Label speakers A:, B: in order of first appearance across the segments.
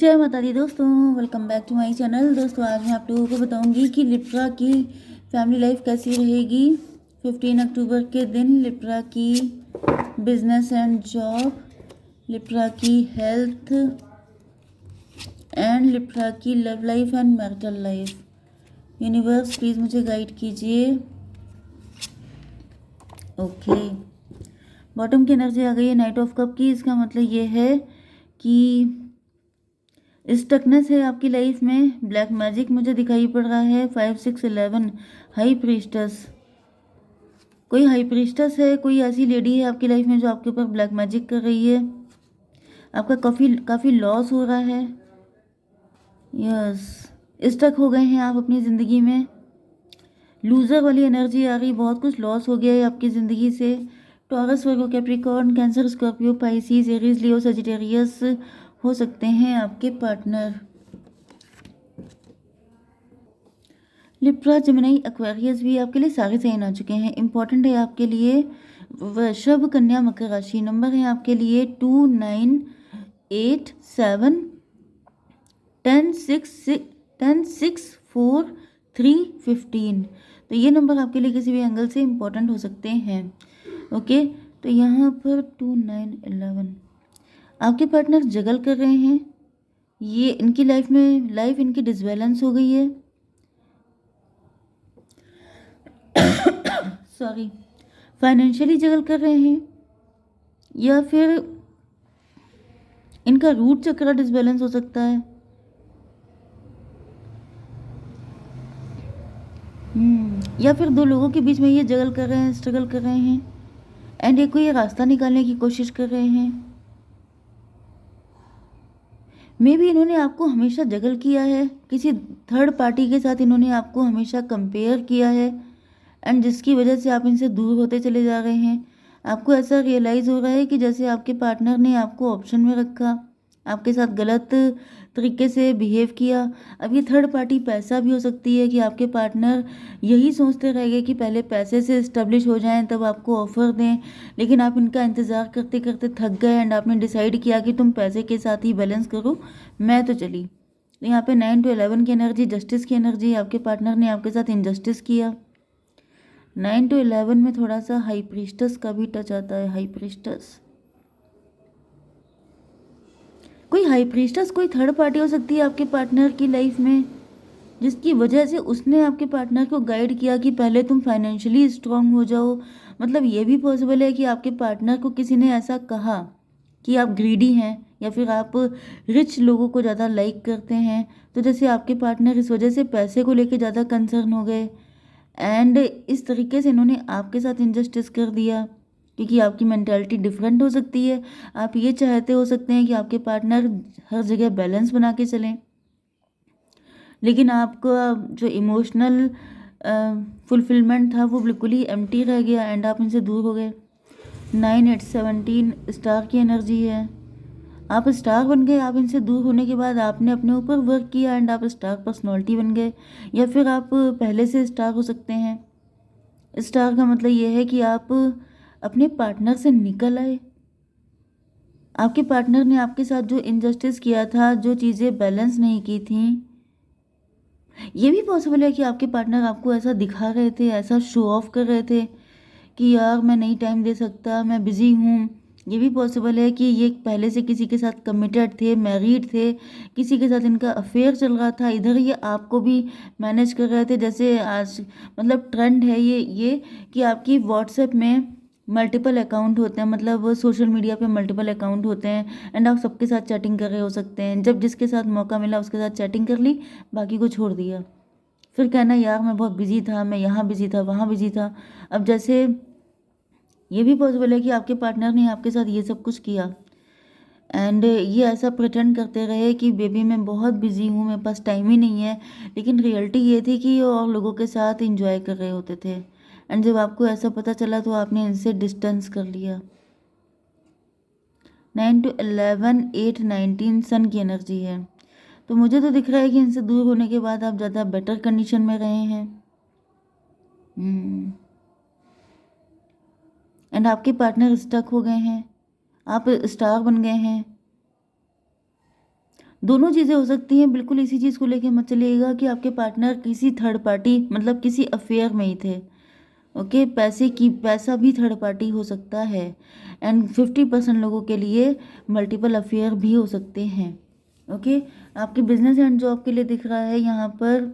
A: जय माता दी दोस्तों, welcome back to my channel. दोस्तों आज मैं आप लोगों को बताऊंगी कि लिब्रा की फैमिली लाइफ कैसी रहेगी 15 अक्टूबर के दिन। लिब्रा की बिजनेस एंड जॉब, लिब्रा की हेल्थ एंड लिब्रा की love life and marital life. Universe please मुझे गाइड कीजिए। ओके, बॉटम की एनर्जी आ गई है नाइट ऑफ कप की। इसका मतलब ये है कि स्टकनेस है आपकी लाइफ में। ब्लैक मैजिक मुझे दिखाई पड़ रहा है। 5, 6, 11 हाई प्रीस्टस। कोई हाई प्रीस्टस है, कोई ऐसी लेडी है आपकी लाइफ में जो आपके ऊपर ब्लैक मैजिक कर रही है। आपका काफ़ी लॉस हो रहा है। यस, स्टक हो गए हैं आप अपनी ज़िंदगी में। लूज़र वाली एनर्जी आ रही, बहुत कुछ लॉस हो गया है आपकी ज़िंदगी से। Taurus, Virgo, Capricorn, Cancer, Scorpio, Pisces, Aries, Leo, Sagittarius हो सकते हैं आपके पार्टनर। लिब्रा, जेमिनी, एक्वेरियस भी आपके लिए सारे साइन आ चुके हैं। इंपॉर्टेंट है आपके लिए वृषभ, कन्या, मकर राशि। नंबर है आपके लिए 2, 9, 8, 7, 10, 6, 4, 3, 15। तो ये नंबर आपके लिए किसी भी एंगल से इम्पोर्टेंट हो सकते हैं। ओके, तो यहाँ पर 2, 9, 11 आपके पार्टनर जगल कर रहे हैं। ये इनकी लाइफ इनकी डिसबैलेंस हो गई है। सॉरी, फाइनेंशियली जगल कर रहे हैं या फिर इनका रूट चक्र डिसबैलेंस हो सकता है। या फिर दो लोगों के बीच में ये जगल कर रहे हैं, स्ट्रगल कर रहे हैं एंड एक को ये रास्ता निकालने की कोशिश कर रहे हैं। मे बी इन्होंने आपको हमेशा जगल किया है, किसी थर्ड पार्टी के साथ इन्होंने आपको हमेशा कंपेयर किया है एंड जिसकी वजह से आप इनसे दूर होते चले जा रहे हैं। आपको ऐसा रियलाइज़ हो रहा है कि जैसे आपके पार्टनर ने आपको ऑप्शन में रखा, आपके साथ गलत तरीके से बिहेव किया। अब ये थर्ड पार्टी पैसा भी हो सकती है कि आपके पार्टनर यही सोचते रह गए कि पहले पैसे से इस्टेब्लिश हो जाएं तब आपको ऑफ़र दें, लेकिन आप इनका इंतज़ार करते करते थक गए एंड आपने डिसाइड किया कि तुम पैसे के साथ ही बैलेंस करो, मैं तो चली। तो यहाँ पे 9 to 11 की एनर्जी, जस्टिस की एनर्जी। आपके पार्टनर ने आपके साथ इनजस्टिस किया। 9 to 11 में थोड़ा सा हाई प्रीस्टस का भी टच आता है। हाई प्रीस्टस, कोई हाई प्रीस्टस कोई थर्ड पार्टी हो सकती है आपके पार्टनर की लाइफ में, जिसकी वजह से उसने आपके पार्टनर को गाइड किया कि पहले तुम फाइनेंशियली स्ट्रांग हो जाओ। मतलब ये भी पॉसिबल है कि आपके पार्टनर को किसी ने ऐसा कहा कि आप ग्रीडी हैं या फिर आप रिच लोगों को ज़्यादा लाइक करते हैं। तो जैसे आपके पार्टनर इस वजह से पैसे को लेके ज़्यादा कंसर्न हो गए एंड इस तरीके से इन्होंने आपके साथ इनजस्टिस कर दिया, क्योंकि आपकी मेंटालिटी डिफरेंट हो सकती है। आप ये चाहते हो सकते हैं कि आपके पार्टनर हर जगह बैलेंस बना के चलें, लेकिन आपका जो इमोशनल फुलफिलमेंट था वो बिल्कुल ही एम्प्टी रह गया एंड आप इनसे दूर हो गए। 9, 8, 17 स्टार की एनर्जी है। आप स्टार बन गए। आप इनसे दूर होने के बाद आपने अपने ऊपर वर्क किया एंड आप स्टार पर्सनैलिटी बन गए, या फिर आप पहले से स्टार हो सकते हैं। स्टार का मतलब ये है कि आप अपने पार्टनर से निकल आए। आपके पार्टनर ने आपके साथ जो इनजस्टिस किया था, जो चीज़ें बैलेंस नहीं की थी, ये भी पॉसिबल है कि आपके पार्टनर आपको ऐसा दिखा रहे थे, ऐसा शो ऑफ कर रहे थे कि यार मैं नहीं टाइम दे सकता, मैं बिज़ी हूँ। ये भी पॉसिबल है कि ये पहले से किसी के साथ कमिटेड थे, मैरिड थे, किसी के साथ इनका अफेयर चल रहा था। इधर ये आपको भी मैनेज कर रहे थे। जैसे आज मतलब ट्रेंड है ये कि आपकी व्हाट्सएप में मल्टीपल अकाउंट होते हैं, मतलब सोशल मीडिया पे मल्टीपल अकाउंट होते हैं एंड आप सबके साथ चैटिंग कर रहे हो सकते हैं। जब जिसके साथ मौका मिला उसके साथ चैटिंग कर ली, बाकी को छोड़ दिया। फिर कहना यार मैं बहुत बिजी था, मैं यहाँ बिजी था, वहाँ बिजी था। अब जैसे ये भी पॉसिबल है कि आपके पार्टनर ने आपके साथ ये सब कुछ किया एंड ये ऐसा प्रिटेंड करते रहे कि बेबी मैं बहुत बिजी हूँ, मेरे पास टाइम ही नहीं है, लेकिन रियलिटी ये थी कि ये और लोगों के साथ इंजॉय कर रहे होते थे एंड जब आपको ऐसा पता चला तो आपने इनसे डिस्टेंस कर लिया। 9 to 11, 8, 19 सन की एनर्जी है। तो मुझे तो दिख रहा है कि इनसे दूर होने के बाद आप ज़्यादा बेटर कंडीशन में रहे हैं एंड आपके पार्टनर स्टक हो गए हैं, आप स्टार बन गए हैं। दोनों चीज़ें हो सकती हैं, बिल्कुल इसी चीज़ को लेके मत चलिएगा कि आपके पार्टनर किसी थर्ड पार्टी मतलब किसी अफेयर में ही थे। ओके, पैसा भी थर्ड पार्टी हो सकता है। एंड 50% लोगों के लिए मल्टीपल अफेयर भी हो सकते हैं। ओके, आपके बिजनेस एंड जॉब के लिए दिख रहा है यहाँ पर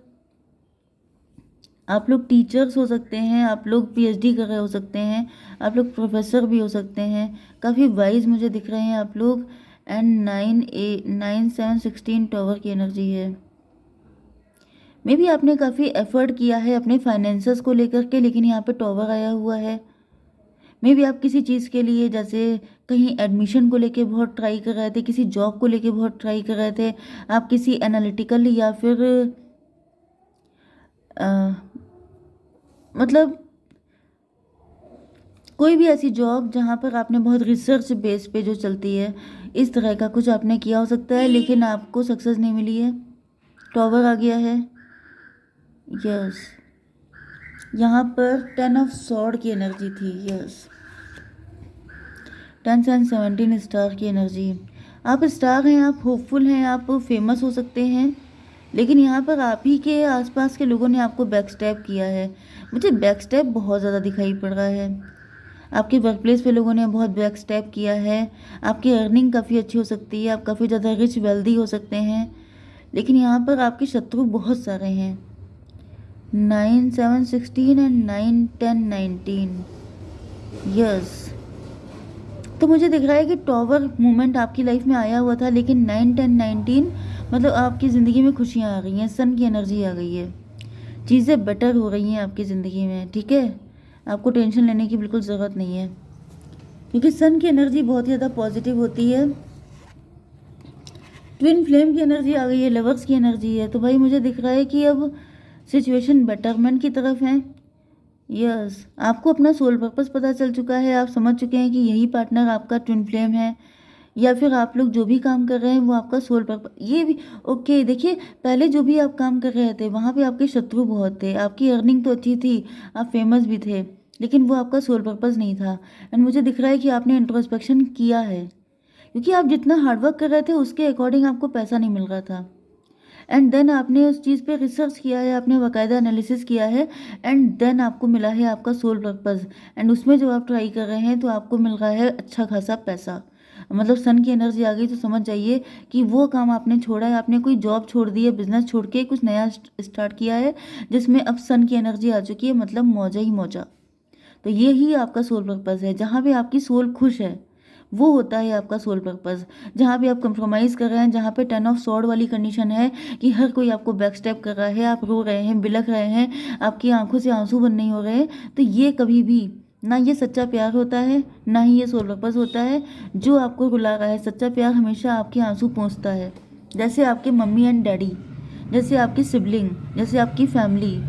A: आप लोग टीचर्स हो सकते हैं, आप लोग पीएचडी कर रहे हो सकते हैं, आप लोग प्रोफेसर भी हो सकते हैं, काफ़ी वाइज मुझे दिख रहे हैं आप लोग। एंड 9 7 16 टॉवर की एनर्जी है। मे बी आपने काफ़ी एफर्ट किया है अपने फाइनेंसेस को लेकर के, लेकिन यहाँ पे टॉवर आया हुआ है। मे बी आप किसी चीज़ के लिए, जैसे कहीं एडमिशन को लेके बहुत ट्राई कर रहे थे, किसी जॉब को लेके बहुत ट्राई कर रहे थे, आप किसी एनालिटिकल या फिर अ, मतलब कोई भी ऐसी जॉब जहाँ पर आपने बहुत रिसर्च बेस पे जो चलती है, इस तरह का कुछ आपने किया हो सकता है, लेकिन आपको सक्सेस नहीं मिली है। टॉवर आ गया है। यस, यहाँ पर 10 ऑफ सॉर्ड की एनर्जी थी। यस, 10 एंड 17 स्टार की एनर्जी। आप स्टार हैं, आप होपफुल हैं, आप फेमस हो सकते हैं, लेकिन यहाँ पर आप ही के आसपास के लोगों ने आपको बैक स्टैप किया है। मुझे बैक स्टैप बहुत ज़्यादा दिखाई पड़ रहा है। आपके वर्क प्लेस पे लोगों ने बहुत बैक स्टैप किया है। आपकी अर्निंग काफ़ी अच्छी हो सकती है, आप काफ़ी ज़्यादा रिच वेल्दी हो सकते हैं, लेकिन यहाँ पर आपके शत्रु बहुत सारे हैं। 9 7 16 एंड 9 10 19। यस, तो मुझे दिख रहा है कि टॉवर मूवमेंट आपकी लाइफ में आया हुआ था, लेकिन 9 10 19 मतलब आपकी ज़िंदगी में खुशियाँ आ गई हैं, सन की एनर्जी आ गई है, चीज़ें बेटर हो रही हैं आपकी ज़िंदगी में। ठीक है, आपको टेंशन लेने की बिल्कुल ज़रूरत नहीं है, क्योंकि सन की एनर्जी बहुत ही ज़्यादा पॉजिटिव होती है। ट्विन फ्लेम की एनर्जी आ गई है, लवर्स की एनर्जी है, तो भाई मुझे दिख रहा है कि अब सिचुएशन बेटरमेंट की तरफ है। यस, आपको अपना सोल पर्पस पता चल चुका है, आप समझ चुके हैं कि यही पार्टनर आपका ट्विन फ्लेम है, या फिर आप लोग जो भी काम कर रहे हैं वो आपका सोल पर्पस ये भी। ओके, देखिए, पहले जो भी आप काम कर रहे थे वहाँ पे आपके शत्रु बहुत थे, आपकी अर्निंग तो अच्छी थी, आप फेमस भी थे, लेकिन वो आपका सोल पर्पस नहीं था। एंड मुझे दिख रहा है कि आपने इंट्रोस्पेक्शन किया है, क्योंकि आप जितना हार्डवर्क कर रहे थे उसके अकॉर्डिंग आपको पैसा नहीं मिल रहा था। एंड देन आपने उस चीज़ पे रिसर्च किया है, आपने बाकायदा एनालिसिस किया है, एंड देन आपको मिला है आपका सोल पर्पस। एंड उसमें जो आप ट्राई कर रहे हैं तो आपको मिल रहा है अच्छा खासा पैसा। मतलब सन की एनर्जी आ गई, तो समझ जाइए कि वो काम आपने छोड़ा है, आपने कोई जॉब छोड़ दी है, बिजनेस छोड़ के कुछ नया स्टार्ट किया है, जिसमें अब सन की एनर्जी आ चुकी है, मतलब मौजा ही मौजा। तो ये ही आपका सोल पर्पस है, जहाँ पे आपकी सोल खुश है वो होता है आपका सोल पर्पस। जहाँ पे आप कंप्रोमाइज़ कर रहे हैं, जहाँ पे 10 ऑफ सॉर्ड वाली कंडीशन है कि हर कोई आपको बैक स्टेप कर रहा है, आप रो रहे हैं, बिलख रहे हैं, आपकी आंखों से आंसू बंद नहीं हो रहे हैं, तो ये कभी भी ना ये सच्चा प्यार होता है, ना ही ये सोल पर्पस होता है। जो आपको रुला रहा है, सच्चा प्यार हमेशा आपके आंसू पोंछता है, जैसे आपके मम्मी एंड डैडी, जैसे आपकी सिबलिंग, जैसे आपकी फैमिली।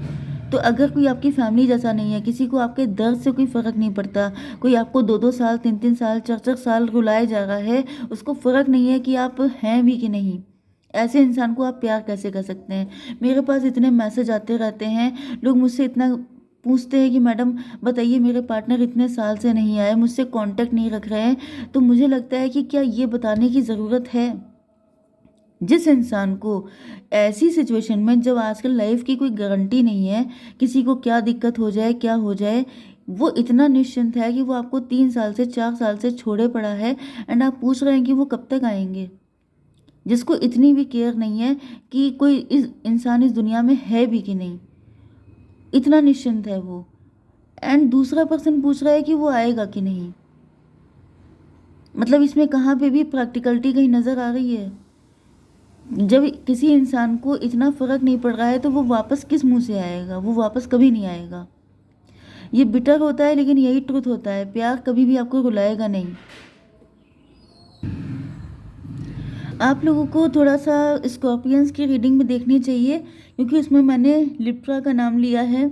A: तो अगर कोई आपकी फैमिली जैसा नहीं है, किसी को आपके दर्द से कोई फ़र्क नहीं पड़ता, कोई आपको 2 2 साल 3 3 साल 4 4 साल रुलाए जा रहा है, उसको फ़र्क नहीं है कि आप हैं भी कि नहीं, ऐसे इंसान को आप प्यार कैसे कर सकते हैं। मेरे पास इतने मैसेज आते रहते हैं, लोग मुझसे इतना पूछते हैं कि मैडम बताइए, मेरे पार्टनर इतने साल से नहीं आए, मुझसे कांटेक्ट नहीं रख रहे हैं, तो मुझे लगता है कि क्या ये बताने की ज़रूरत है। जिस इंसान को ऐसी सिचुएशन में, जब आजकल लाइफ की कोई गारंटी नहीं है, किसी को क्या दिक्कत हो जाए क्या हो जाए, वो इतना निश्चिंत है कि वो आपको 3 साल से 4 साल से छोड़े पड़ा है, एंड आप पूछ रहे हैं कि वो कब तक आएंगे। जिसको इतनी भी केयर नहीं है कि कोई इस इंसान इस दुनिया में है भी कि नहीं, इतना निश्चिंत है वो। एंड दूसरा पर्सन पूछ रहा है कि वो आएगा कि नहीं। मतलब इसमें कहाँ पे भी प्रैक्टिकलिटी कहीं नज़र आ रही है। जब किसी इंसान को इतना फर्क नहीं पड़ रहा है, तो वो वापस किस मुंह से आएगा, वो वापस कभी नहीं आएगा। ये बिटर होता है, लेकिन यही ट्रुथ होता है, प्यार कभी भी आपको रुलाएगा नहीं। आप लोगों को थोड़ा सा स्कॉर्पियंस की रीडिंग भी देखनी चाहिए, क्योंकि उसमें मैंने लिब्रा का नाम लिया है।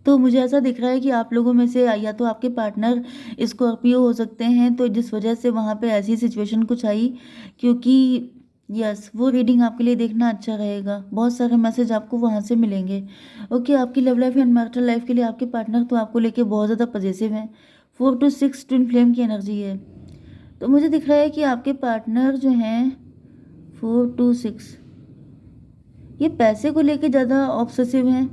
A: तो मुझे ऐसा दिख रहा है कि आप लोगों में से या तो आपके पार्टनर स्कॉर्पियो हो सकते हैं, तो जिस वजह से वहाँ पे ऐसी सिचुएशन कुछ आई, क्योंकि यस, वो रीडिंग आपके लिए देखना अच्छा रहेगा, बहुत सारे मैसेज आपको वहाँ से मिलेंगे। ओके, आपकी love life and marital life के लिए आपके पार्टनर तो आपको लेके बहुत ज़्यादा पॉजिटिव हैं। 4 to 6 ट्विन फ्लेम की एनर्जी है। तो मुझे दिख रहा है कि आपके पार्टनर जो हैं 4 2 6, ये पैसे को लेके ज़्यादा ऑब्सेसिव हैं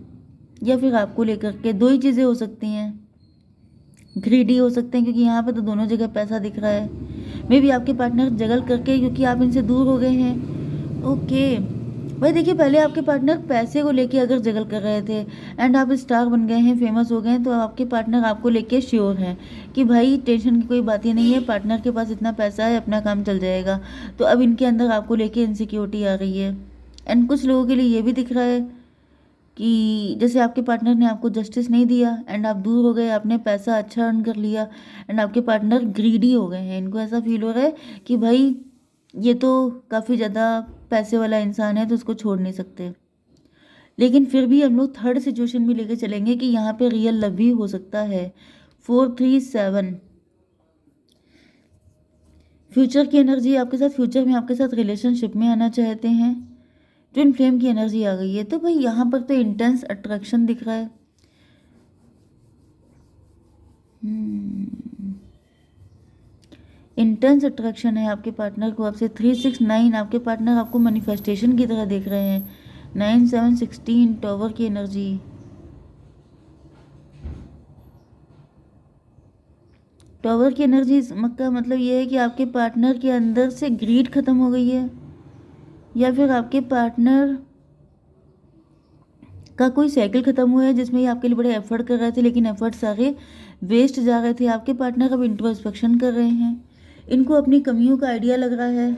A: या फिर आपको लेकर के? दो ही चीज़ें हो सकती हैं, ग्रीडी हो सकते हैं क्योंकि यहाँ पे तो दोनों जगह पैसा दिख रहा है। मे बी आपके पार्टनर जगल करके क्योंकि आप इनसे दूर हो गए हैं। ओके भाई देखिए, पहले आपके पार्टनर पैसे को लेके अगर जगल कर रहे थे एंड आप स्टार बन गए हैं, फेमस हो गए हैं, तो आपके पार्टनर आपको लेके श्योर हैं कि भाई टेंशन की कोई बात ही नहीं है, पार्टनर के पास इतना पैसा है, अपना काम चल जाएगा। तो अब इनके अंदर आपको लेके इनसिक्योरिटी आ रही है। एंड कुछ लोगों के लिए ये भी दिख रहा है कि जैसे आपके पार्टनर ने आपको जस्टिस नहीं दिया एंड आप दूर हो गए, आपने पैसा अच्छा अर्न कर लिया एंड आपके पार्टनर ग्रीडी हो गए हैं। इनको ऐसा फील हो रहा है कि भाई ये तो काफ़ी ज़्यादा पैसे वाला इंसान है, तो उसको छोड़ नहीं सकते। लेकिन फिर भी हम लोग थर्ड सिचुएशन भी लेके चलेंगे कि यहाँ पे रियल लव भी हो सकता है। 4 3 7, फ्यूचर की एनर्जी आपके साथ, फ्यूचर में आपके साथ रिलेशनशिप में आना चाहते हैं। ट्विन फ्लेम की एनर्जी आ गई है। तो भाई यहाँ पर तो इंटेंस अट्रैक्शन दिख रहा है। इंटेंस अट्रैक्शन है आपके पार्टनर को आपसे। 3 6 9, आपके पार्टनर आपको मैनिफेस्टेशन की तरह देख रहे हैं। 9 7 16, टॉवर की एनर्जी। टॉवर की एनर्जी का मतलब ये है कि आपके पार्टनर के अंदर से ग्रीड खत्म हो गई है या फिर आपके पार्टनर का कोई साइकिल खत्म हुआ है जिसमें ये आपके लिए बड़े एफर्ट कर रहे थे, लेकिन एफर्ट सारे वेस्ट जा रहे थे। आपके पार्टनर अब इंट्रोस्पेक्शन कर रहे हैं, इनको अपनी कमियों का आइडिया लग रहा है।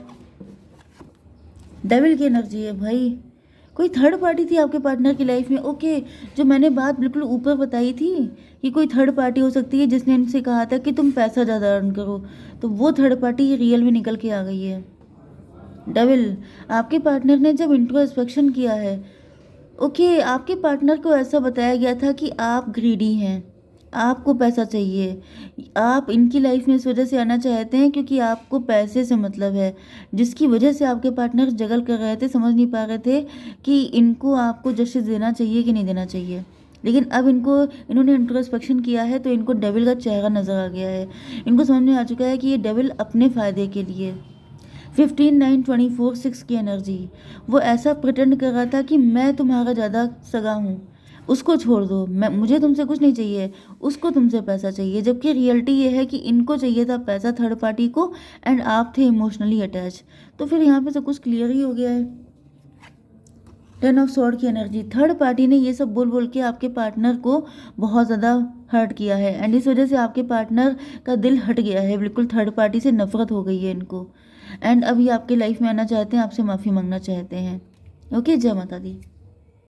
A: डेविल की एनर्जी है भाई। कोई थर्ड पार्टी थी आपके पार्टनर की लाइफ में। ओके, जो मैंने बात बिल्कुल ऊपर बताई थी कि कोई थर्ड पार्टी हो सकती है जिसने इनसे कहा था कि तुम पैसा ज़्यादा अर्न करो, तो वो थर्ड पार्टी रियल में निकल के आ गई है। डेविल, आपके पार्टनर ने जब इंट्रोस्पेक्शन किया है, ओके, आपके पार्टनर को ऐसा बताया गया था कि आप ग्रीडी हैं, आपको पैसा चाहिए, आप इनकी लाइफ में इस वजह से आना चाहते हैं क्योंकि आपको पैसे से मतलब है, जिसकी वजह से आपके पार्टनर जगल कर रहे थे, समझ नहीं पा रहे थे कि इनको आपको जस्टिस देना चाहिए कि नहीं देना चाहिए। लेकिन अब इन्होंने इंट्रोस्पेक्शन किया है तो इनको डेविल का चेहरा नज़र आ गया है। इनको समझ में आ चुका है कि ये डेविल अपने फ़ायदे के लिए। 15 9 24 6 की एनर्जी, वो ऐसा प्रिटेंड कर रहा था कि मैं तुम्हारा ज़्यादा सगा हूँ, उसको छोड़ दो, मुझे तुमसे कुछ नहीं चाहिए, उसको तुमसे पैसा चाहिए। जबकि रियलिटी ये है कि इनको चाहिए था पैसा थर्ड पार्टी को एंड आप थे इमोशनली अटैच। तो फिर यहाँ पे सब कुछ क्लियर ही हो गया है। 10 ऑफ स्वॉर्ड की एनर्जी, थर्ड पार्टी ने ये सब बोल बोल के आपके पार्टनर को बहुत ज़्यादा हर्ट किया है एंड इस वजह से आपके पार्टनर का दिल हट गया है, बिल्कुल थर्ड पार्टी से नफरत हो गई है इनको। एंड अभी आपके लाइफ में आना चाहते हैं, आपसे माफ़ी मांगना चाहते हैं। ओके, जय माता दी।